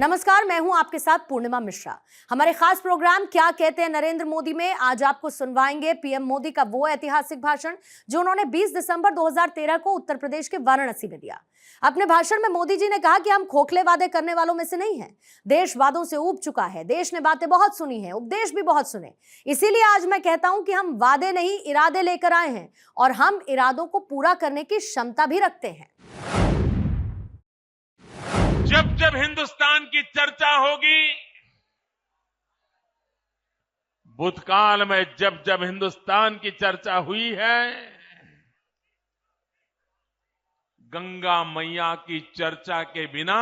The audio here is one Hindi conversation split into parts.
नमस्कार, मैं हूं आपके साथ पूर्णिमा मिश्रा। हमारे खास प्रोग्राम क्या कहते हैं नरेंद्र मोदी में आज आपको सुनवाएंगे पीएम मोदी का वो ऐतिहासिक भाषण जो उन्होंने 20 दिसंबर 2013 को उत्तर प्रदेश के वाराणसी में दिया। अपने भाषण में मोदी जी ने कहा कि हम खोखले वादे करने वालों में से नहीं हैं। देश वादों से ऊब चुका है। देश ने बातें बहुत सुनी हैं, उपदेश भी बहुत सुने। इसीलिए आज मैं कहता हूं कि हम वादे नहीं इरादे लेकर आए हैं और हम इरादों को पूरा करने की क्षमता भी रखते हैं। जब जब हिंदुस्तान की चर्चा होगी, भूतकाल में जब जब हिंदुस्तान की चर्चा हुई है, गंगा मैया की चर्चा के बिना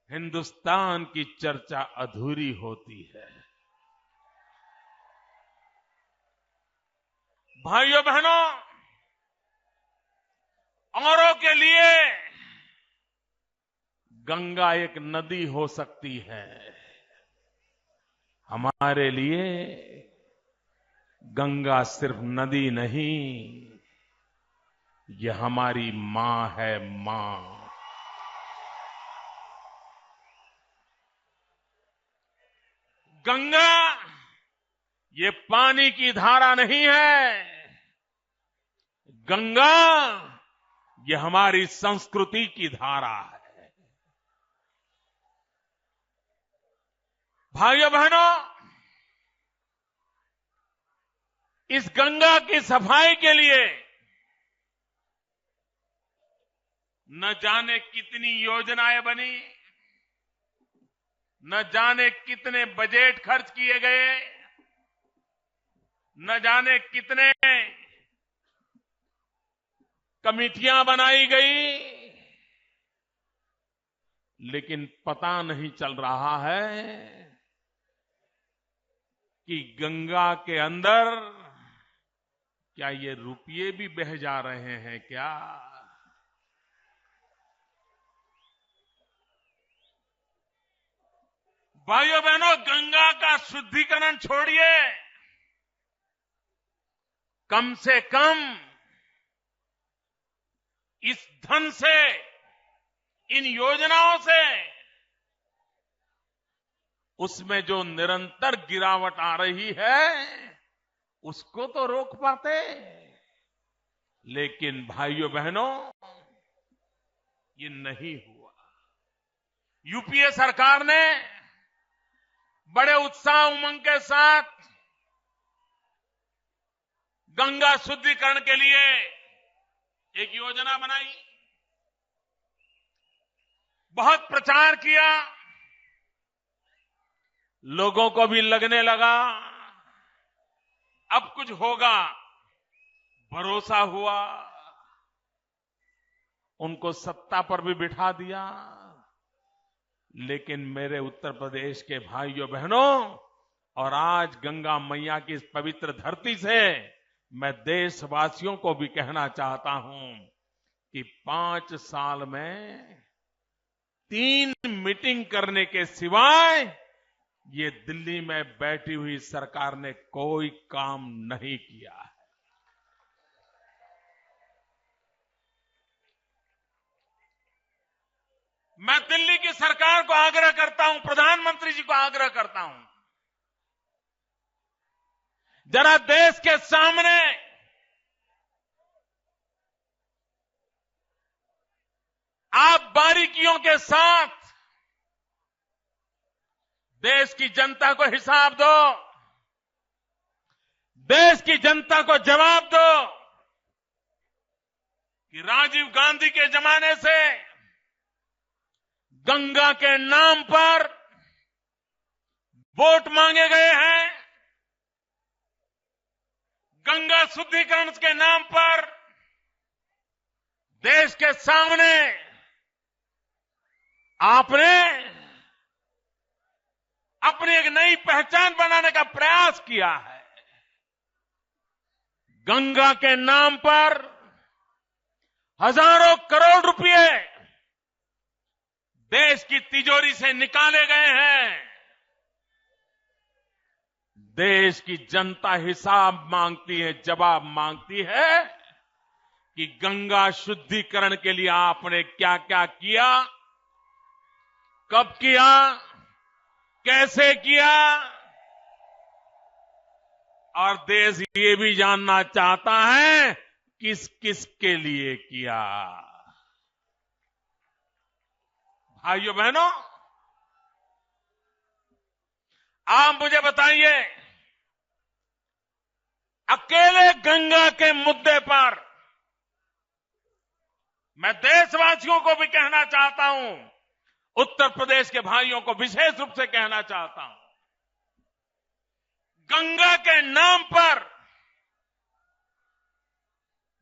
हिंदुस्तान की चर्चा अधूरी होती है। भाइयों बहनों, औरों के लिए गंगा एक नदी हो सकती है, हमारे लिए गंगा सिर्फ नदी नहीं, ये हमारी मां है, मां। गंगा ये पानी की धारा नहीं है, गंगा ये हमारी संस्कृति की धारा है। भाइयों बहनों, इस गंगा की सफाई के लिए न जाने कितनी योजनाएं बनी, न जाने कितने बजट खर्च किए गए, न जाने कितने कमिटियां बनाई गई, लेकिन पता नहीं चल रहा है कि गंगा के अंदर क्या ये रुपये भी बह जा रहे हैं क्या? भाइयों बहनों, गंगा का शुद्धिकरण छोड़िए, कम से कम इस धन से, इन योजनाओं से उसमें जो निरंतर गिरावट आ रही है उसको तो रोक पाते। लेकिन भाइयों बहनों, ये नहीं हुआ। यूपीए सरकार ने बड़े उत्साह उमंग के साथ गंगा शुद्धिकरण के लिए एक योजना बनाई, बहुत प्रचार किया, लोगों को भी लगने लगा अब कुछ होगा, भरोसा हुआ, उनको सत्ता पर भी बिठा दिया। लेकिन मेरे उत्तर प्रदेश के भाइयों बहनों, और आज गंगा मैया की इस पवित्र धरती से मैं देशवासियों को भी कहना चाहता हूं कि 5 साल में 3 मीटिंग करने के सिवाय ये दिल्ली में बैठी हुई सरकार ने कोई काम नहीं किया है। मैं दिल्ली की सरकार को आग्रह करता हूं, प्रधानमंत्री जी को आग्रह करता हूं, जरा देश के सामने आप बारीकियों के साथ देश की जनता को हिसाब दो, देश की जनता को जवाब दो कि राजीव गांधी के जमाने से गंगा के नाम पर वोट मांगे गए हैं, गंगा शुद्धिकरण के नाम पर देश के सामने आपने अपनी एक नई पहचान बनाने का प्रयास किया है। गंगा के नाम पर हजारों करोड़ रुपए देश की तिजोरी से निकाले गए हैं। देश की जनता हिसाब मांगती है, जवाब मांगती है कि गंगा शुद्धिकरण के लिए आपने क्या क्या किया, कब किया, कैसे किया, और देश ये भी जानना चाहता है किस किस के लिए किया। भाइयों बहनों, आप मुझे बताइए, अकेले गंगा के मुद्दे पर मैं देशवासियों को भी कहना चाहता हूं, उत्तर प्रदेश के भाइयों को विशेष रूप से कहना चाहता हूं, गंगा के नाम पर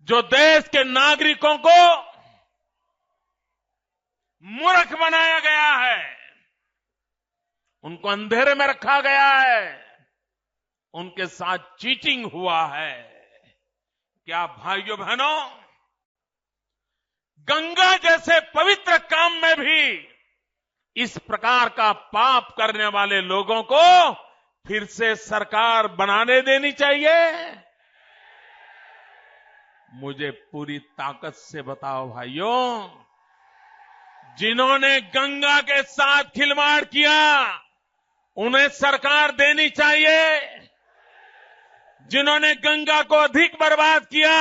जो देश के नागरिकों को मूर्ख बनाया गया है, उनको अंधेरे में रखा गया है, उनके साथ चीटिंग हुआ है। क्या भाइयों बहनों, गंगा जैसे पवित्र काम में भी इस प्रकार का पाप करने वाले लोगों को फिर से सरकार बनाने देनी चाहिए? मुझे पूरी ताकत से बताओ भाइयों, जिन्होंने गंगा के साथ खिलवाड़ किया उन्हें सरकार देनी चाहिए, जिन्होंने गंगा को अधिक बर्बाद किया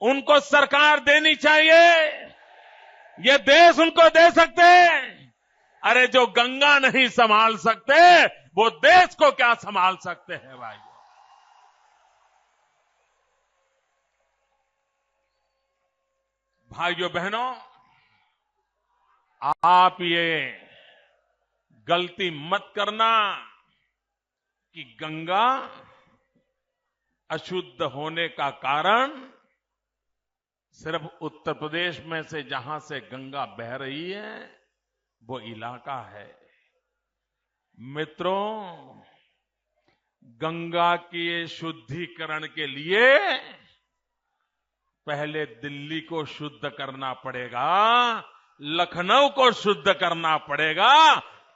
उनको सरकार देनी चाहिए। ये देश उनको दे सकते हैं? अरे जो गंगा नहीं संभाल सकते वो देश को क्या संभाल सकते हैं भाई? भाइयों बहनों, आप ये गलती मत करना कि गंगा अशुद्ध होने का कारण सिर्फ उत्तर प्रदेश में से जहां से गंगा बह रही है वो इलाका है। मित्रों, गंगा के शुद्धिकरण के लिए पहले दिल्ली को शुद्ध करना पड़ेगा, लखनऊ को शुद्ध करना पड़ेगा,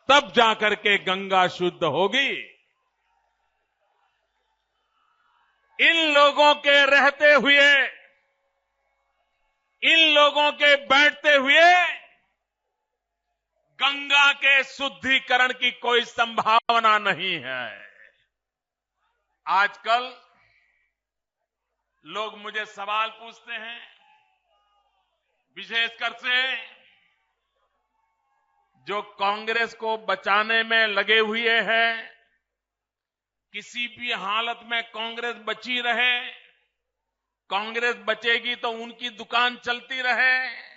तब जाकर के गंगा शुद्ध होगी। इन लोगों के रहते हुए, इन लोगों के बैठते हुए गंगा के शुद्धिकरण की कोई संभावना नहीं है। आजकल लोग मुझे सवाल पूछते हैं, विशेषकर से जो कांग्रेस को बचाने में लगे हुए हैं, किसी भी हालत में कांग्रेस बची रहे, कांग्रेस बचेगी तो उनकी दुकान चलती रहे।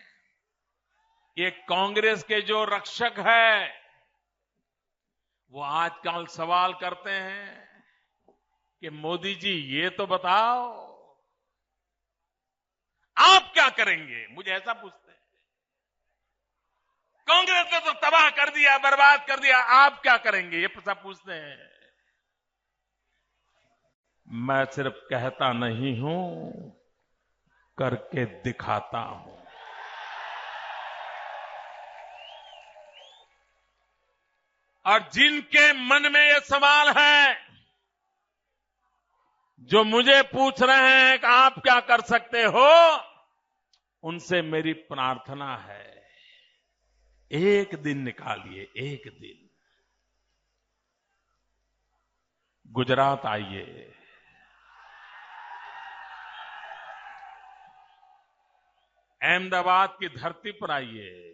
ये कांग्रेस के जो रक्षक है वो आजकल सवाल करते हैं कि मोदी जी ये तो बताओ आप क्या करेंगे। मुझे ऐसा पूछते हैं, कांग्रेस ने तो तबाह कर दिया, बर्बाद कर दिया, आप क्या करेंगे, ये सब पूछते हैं। मैं सिर्फ कहता नहीं हूं, करके दिखाता हूं। और जिनके मन में ये सवाल है, जो मुझे पूछ रहे हैं कि आप क्या कर सकते हो, उनसे मेरी प्रार्थना है, एक दिन निकालिए, एक दिन गुजरात आइए, अहमदाबाद की धरती पर आइए,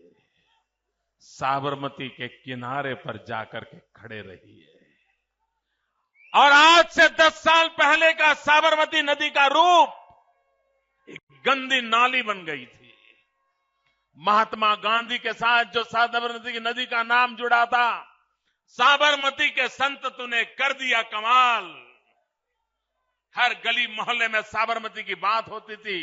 साबरमती के किनारे पर जाकर के खड़े रहिए। और आज से 10 साल पहले का साबरमती नदी का रूप एक गंदी नाली बन गई थी। महात्मा गांधी के साथ जो साबरमती की नदी का नाम जुड़ा था, साबरमती के संत तूने कर दिया कमाल। हर गली मोहल्ले में साबरमती की बात होती थी।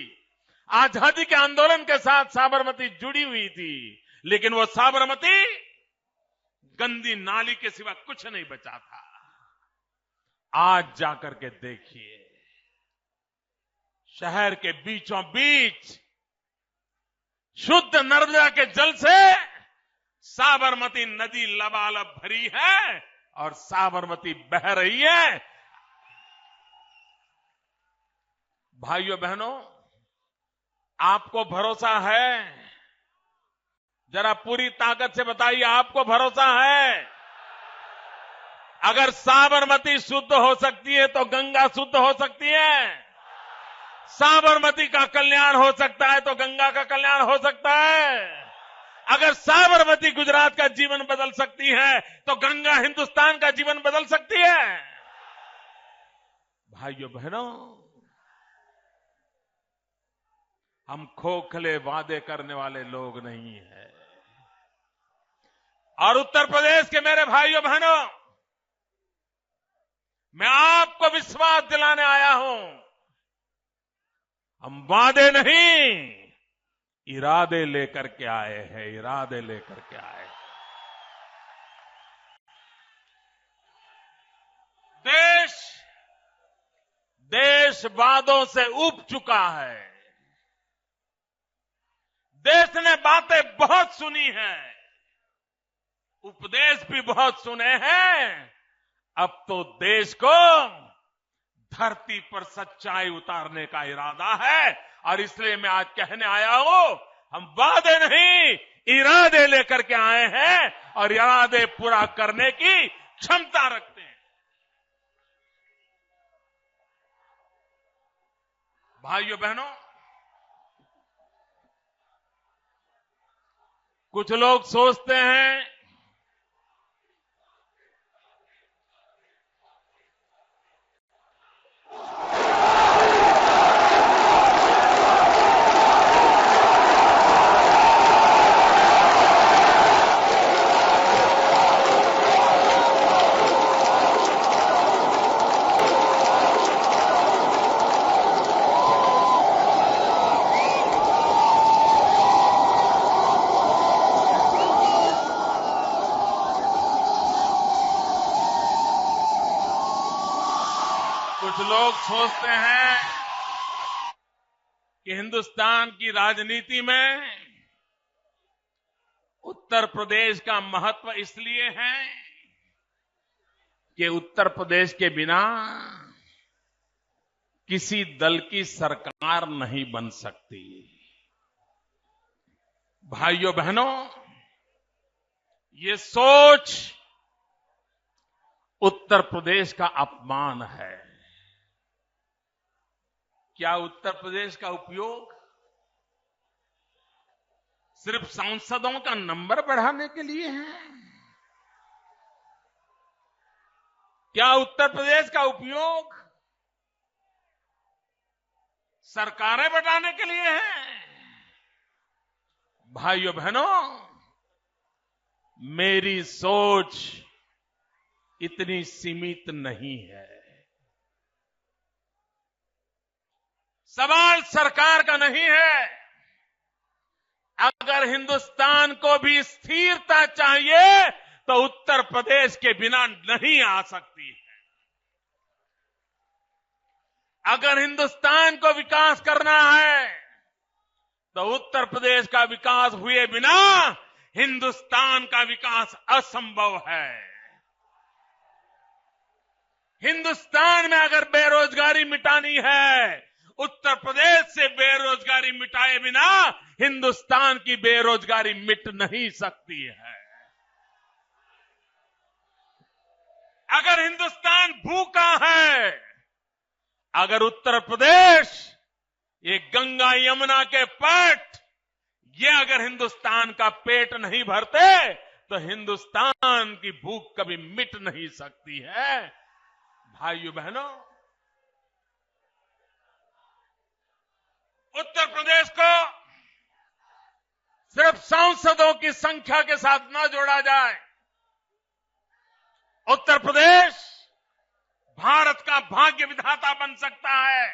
आजादी के आंदोलन के साथ साबरमती जुड़ी हुई थी, लेकिन वो साबरमती गंदी नाली के सिवा कुछ नहीं बचा था। आज जाकर के देखिए, शहर के बीचों बीच शुद्ध नर्मदा के जल से साबरमती नदी लबालब भरी है और साबरमती बह रही है। भाइयों बहनों, आपको भरोसा है जरा पूरी ताकत से बताइए, आपको भरोसा है? अगर साबरमती शुद्ध हो सकती है तो गंगा शुद्ध हो सकती है। साबरमती का कल्याण हो सकता है तो गंगा का कल्याण हो सकता है। अगर साबरमती गुजरात का जीवन बदल सकती है तो गंगा हिंदुस्तान का जीवन बदल सकती है। भाइयों बहनों, हम खोखले वादे करने वाले लोग नहीं हैं। और उत्तर प्रदेश के मेरे भाइयों बहनों, मैं आपको विश्वास दिलाने आया हूं, हम वादे नहीं, इरादे लेकर के आए हैं, इरादे लेकर के आए हैं। देश वादों से उब चुका है। देश ने बातें बहुत सुनी हैं, उपदेश भी बहुत सुने हैं। अब तो देश को धरती पर सच्चाई उतारने का इरादा है और इसलिए मैं आज कहने आया हूं, हम वादे नहीं, इरादे लेकर के आए हैं और इरादे पूरा करने की क्षमता रखते हैं। भाइयों बहनों, कुछ लोग सोचते हैं कि हिंदुस्तान की राजनीति में उत्तर प्रदेश का महत्व इसलिए है कि उत्तर प्रदेश के बिना किसी दल की सरकार नहीं बन सकती। भाइयों बहनों, ये सोच उत्तर प्रदेश का अपमान है। क्या उत्तर प्रदेश का उपयोग सिर्फ सांसदों का नंबर बढ़ाने के लिए है? क्या उत्तर प्रदेश का उपयोग सरकारें बढ़ाने के लिए है? भाइयों बहनों, मेरी सोच इतनी सीमित नहीं है। सवाल सरकार का नहीं है। अगर हिंदुस्तान को भी स्थिरता चाहिए तो उत्तर प्रदेश के बिना नहीं आ सकती है। अगर हिंदुस्तान को विकास करना है तो उत्तर प्रदेश का विकास हुए बिना हिंदुस्तान का विकास असंभव है। हिंदुस्तान में अगर बेरोजगारी मिटानी है, उत्तर प्रदेश से बेरोजगारी मिटाए बिना हिंदुस्तान की बेरोजगारी मिट नहीं सकती है। अगर हिंदुस्तान भूखा है, अगर उत्तर प्रदेश ये गंगा यमुना के पट ये अगर हिंदुस्तान का पेट नहीं भरते तो हिंदुस्तान की भूख कभी मिट नहीं सकती है। भाइयों बहनों, उत्तर प्रदेश को सिर्फ सांसदों की संख्या के साथ न जोड़ा जाए। उत्तर प्रदेश भारत का भाग्य विधाता बन सकता है।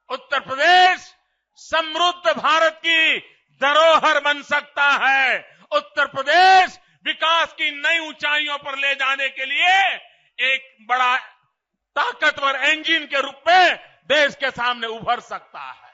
उत्तर प्रदेश समृद्ध भारत की धरोहर बन सकता है। उत्तर प्रदेश विकास की नई ऊंचाइयों पर ले जाने के लिए एक बड़ा ताकतवर इंजन के रूप में देश के सामने उभर सकता है।